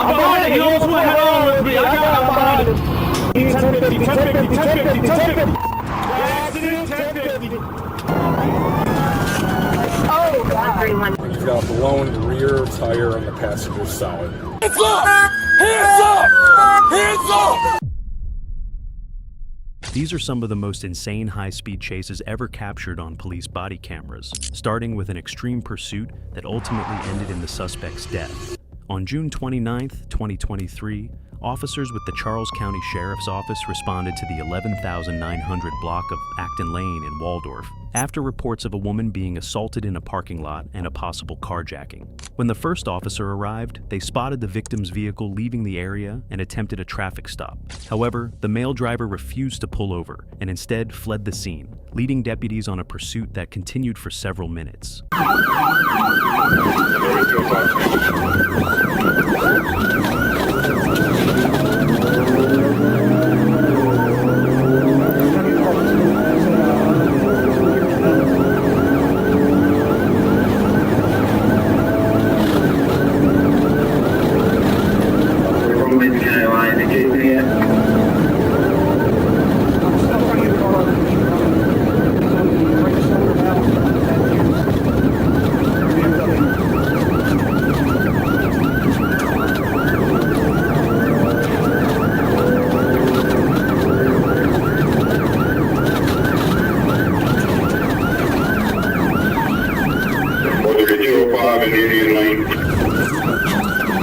I'm behind you. You almost went head on with me. I got him behind you. 1050, 1050, 1050, 1050. Accident, 1050. Oh, God. He's got a blown rear tire on the passenger side. Hands up! Hands up! Hands up! These are some of the most insane high-speed chases ever captured on police body cameras, starting with an extreme pursuit that ultimately ended in the suspect's death. On June 29, 2023, officers with the Charles County Sheriff's Office responded to the 11,900 block of Acton Lane in Waldorf after reports of a woman being assaulted in a parking lot and a possible carjacking. When the first officer arrived, they spotted the victim's vehicle leaving the area and attempted a traffic stop. However, the male driver refused to pull over and instead fled the scene, leading deputies on a pursuit that continued for several minutes.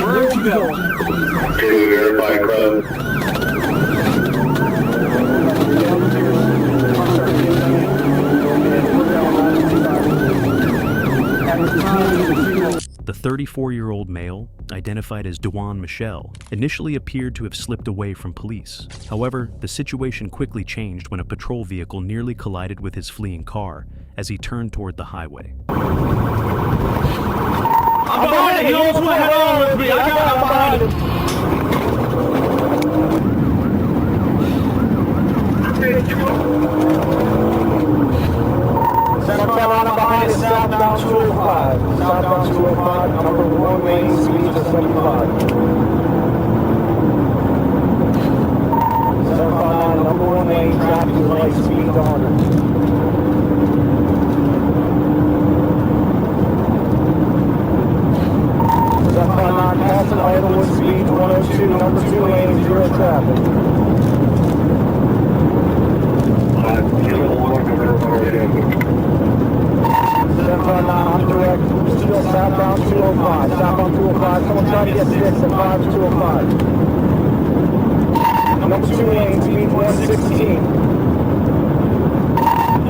Where'd you go? To verify crowd. The 34-year-old male, identified as Dewan Michelle, initially appeared to have slipped away from police. However, the situation quickly changed when a patrol vehicle nearly collided with his fleeing car as he turned toward the highway. I'm behind you. You almost went head on with me. I got him behind you. South Carolina behind us, southbound 205. Southbound 205, number 1 lane, speed to 75. South Carolina, number 1 lane, traffic light, speed to 100. Passing Idlewood, speed 102, number 2 lane, 0 traffic. I'm direct, still southbound 205, southbound 205, someone try to get 6 at 5205. Number 2 lane, speed 116.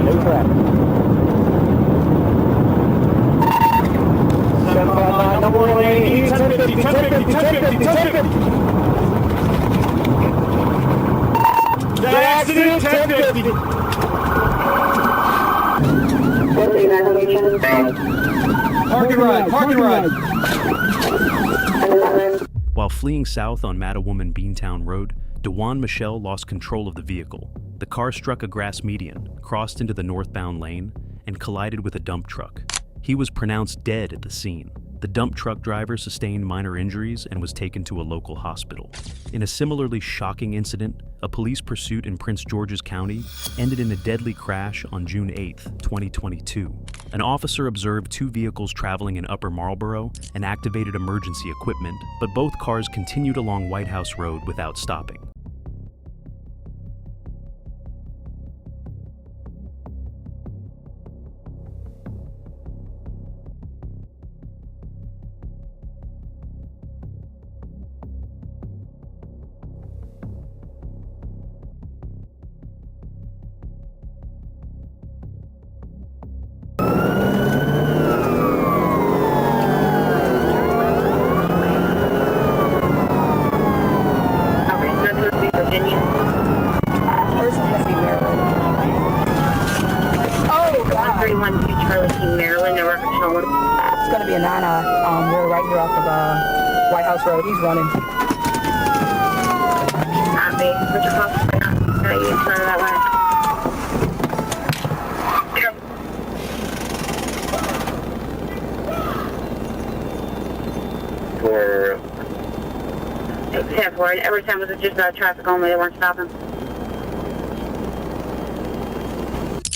No traffic. 759, number 1 lane, 1050, 1050, 1050, 1050. The accident, 1050. Park and ride. While fleeing south on Mattawoman Beantown Road, Dewan Michelle lost control of the vehicle. The car struck a grass median, crossed into the northbound lane, and collided with a dump truck. He was pronounced dead at the scene. The dump truck driver sustained minor injuries and was taken to a local hospital. In a similarly shocking incident, a police pursuit in Prince George's County ended in a deadly crash on June 8, 2022. An officer observed 2 vehicles traveling in Upper Marlboro and activated emergency equipment, but both cars continued along White House Road without stopping. It's going to be a Nana. We're right here off of White House Road. He's running. Copy. Which cross? Are you in front of that line? For Except for it. Every time it was just traffic only, they weren't stopping.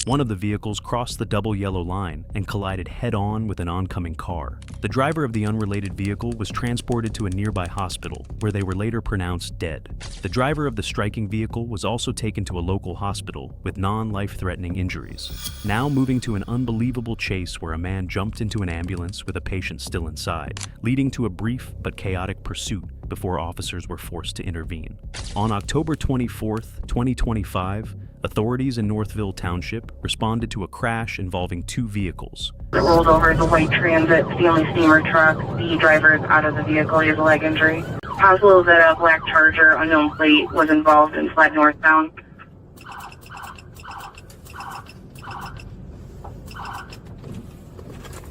One of the vehicles crossed the double yellow line and collided head-on with an oncoming car. The driver of the unrelated vehicle was transported to a nearby hospital, where they were later pronounced dead. The driver of the striking vehicle was also taken to a local hospital with non-life-threatening injuries. Now moving to an unbelievable chase where a man jumped into an ambulance with a patient still inside, leading to a brief but chaotic pursuit before officers were forced to intervene. On October 24th, 2025, authorities in Northville Township responded to a crash involving two vehicles. It rolled over the white Transit, the only steamer truck. The driver is out of the vehicle. He has a leg injury. Possible that a black Charger, unknown plate, was involved and fled northbound.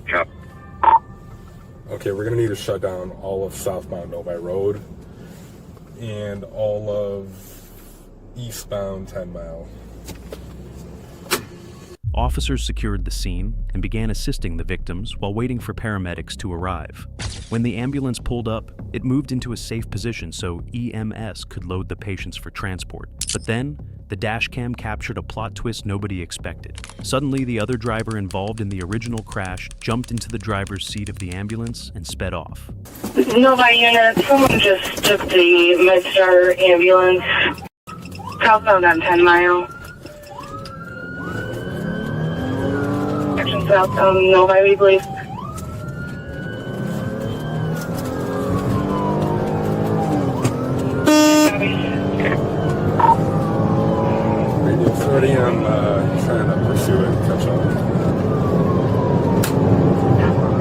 Yep. Okay, we're gonna need to shut down all of southbound Novi Road and all of eastbound 10 Mile. Officers secured the scene and began assisting the victims while waiting for paramedics to arrive. When the ambulance pulled up, it moved into a safe position so EMS could load the patients for transport. But then, the Dashcam captured a plot twist nobody expected. Suddenly, the other driver involved in the original crash jumped into the driver's seat of the ambulance and sped off. Novi unit, someone just took the MedStar ambulance southbound on 10 Mile. Action southbound Novi, we believe. Radio's already on, trying to pursue it and catch up.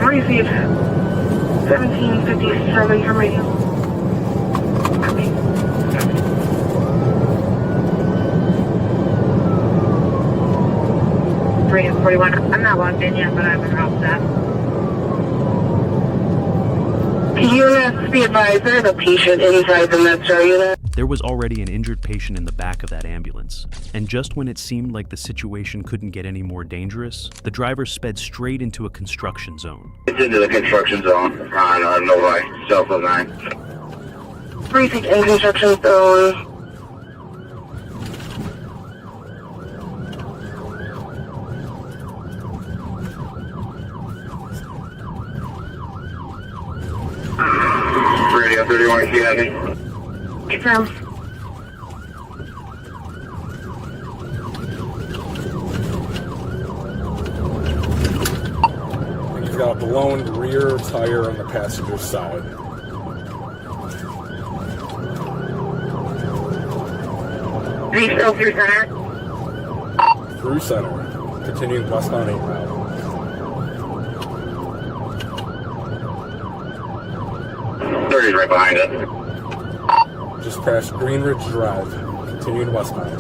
Receive 1757 from radio. Radio 41. I'm not logged in yet, but I'm in route that. Units, be advised, there's a patient inside the MedStar unit. There was already an injured patient in the back of that ambulance, and just when it seemed like the situation couldn't get any more dangerous, the driver sped straight into a construction zone. It's into the construction zone on Novi, south of 9. Precinct in construction zone. Radio 31, can you have me? Confirm. You've got a blown rear tire on the passenger side. Are you still through center? Through center, continuing westbound 8 Mile. Right behind it. Just past Greenridge Drive, continuing westbound.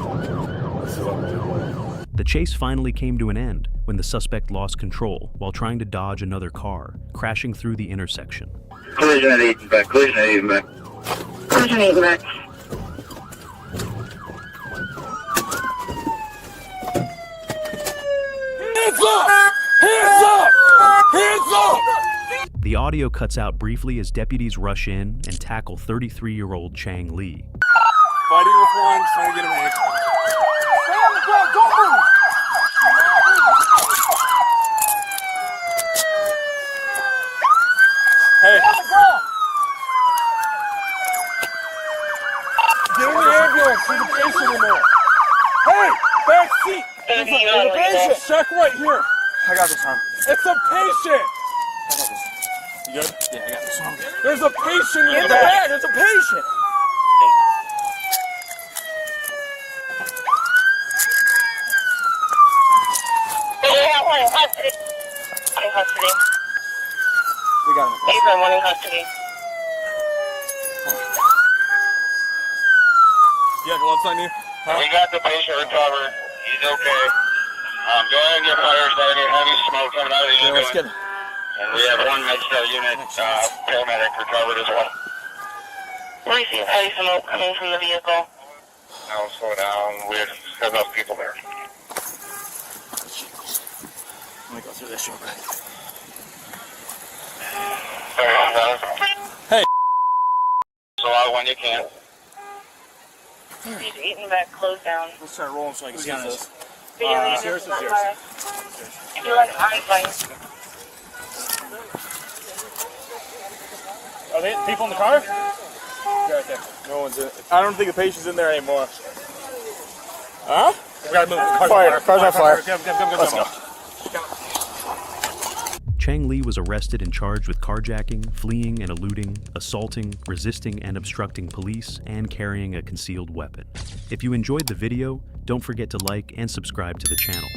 This is unbelievable. The chase finally came to an end when the suspect lost control while trying to dodge another car, crashing through the intersection. Collision at 8 and back, collision at 8 and back. Collision 8 back. Hands up! Hands up! Hands up! The audio cuts out briefly as deputies rush in and tackle 33-year-old Chang Lee. Fighting with one, trying to get him away. Stay on the ground, don't move! Hey. Get in the ambulance, there's a patient in there. Hey, back seat! There's a patient! Check right here. I got this arm. It's a patient! You good? Yeah, I got this arm. There's a patient In the back, there's a patient. Custody. We got him. He's in one in custody. Yeah, gloves on you? We got the patient recovered. He's okay. Go ahead and get fire started. Heavy smoke coming out of the Yeah, unit. let's get him. And we have one MedStar unit, paramedic recovered as well. We see heavy smoke coming from the vehicle. Now slow down. We have enough people there. Let me go through this real quick. Hey. Hey. So out when you can. He's eating that close down. Let's try rolling so I can see this. Yours is yours. You like eyes. Are they people in the car? Yeah, right there. No one's in it. I don't think the patient's in there anymore. Huh? We gotta move. Car's on fire. Let's go. Chang Lee was arrested and charged with carjacking, fleeing and eluding, assaulting, resisting and obstructing police, and carrying a concealed weapon. If you enjoyed the video, don't forget to like and subscribe to the channel.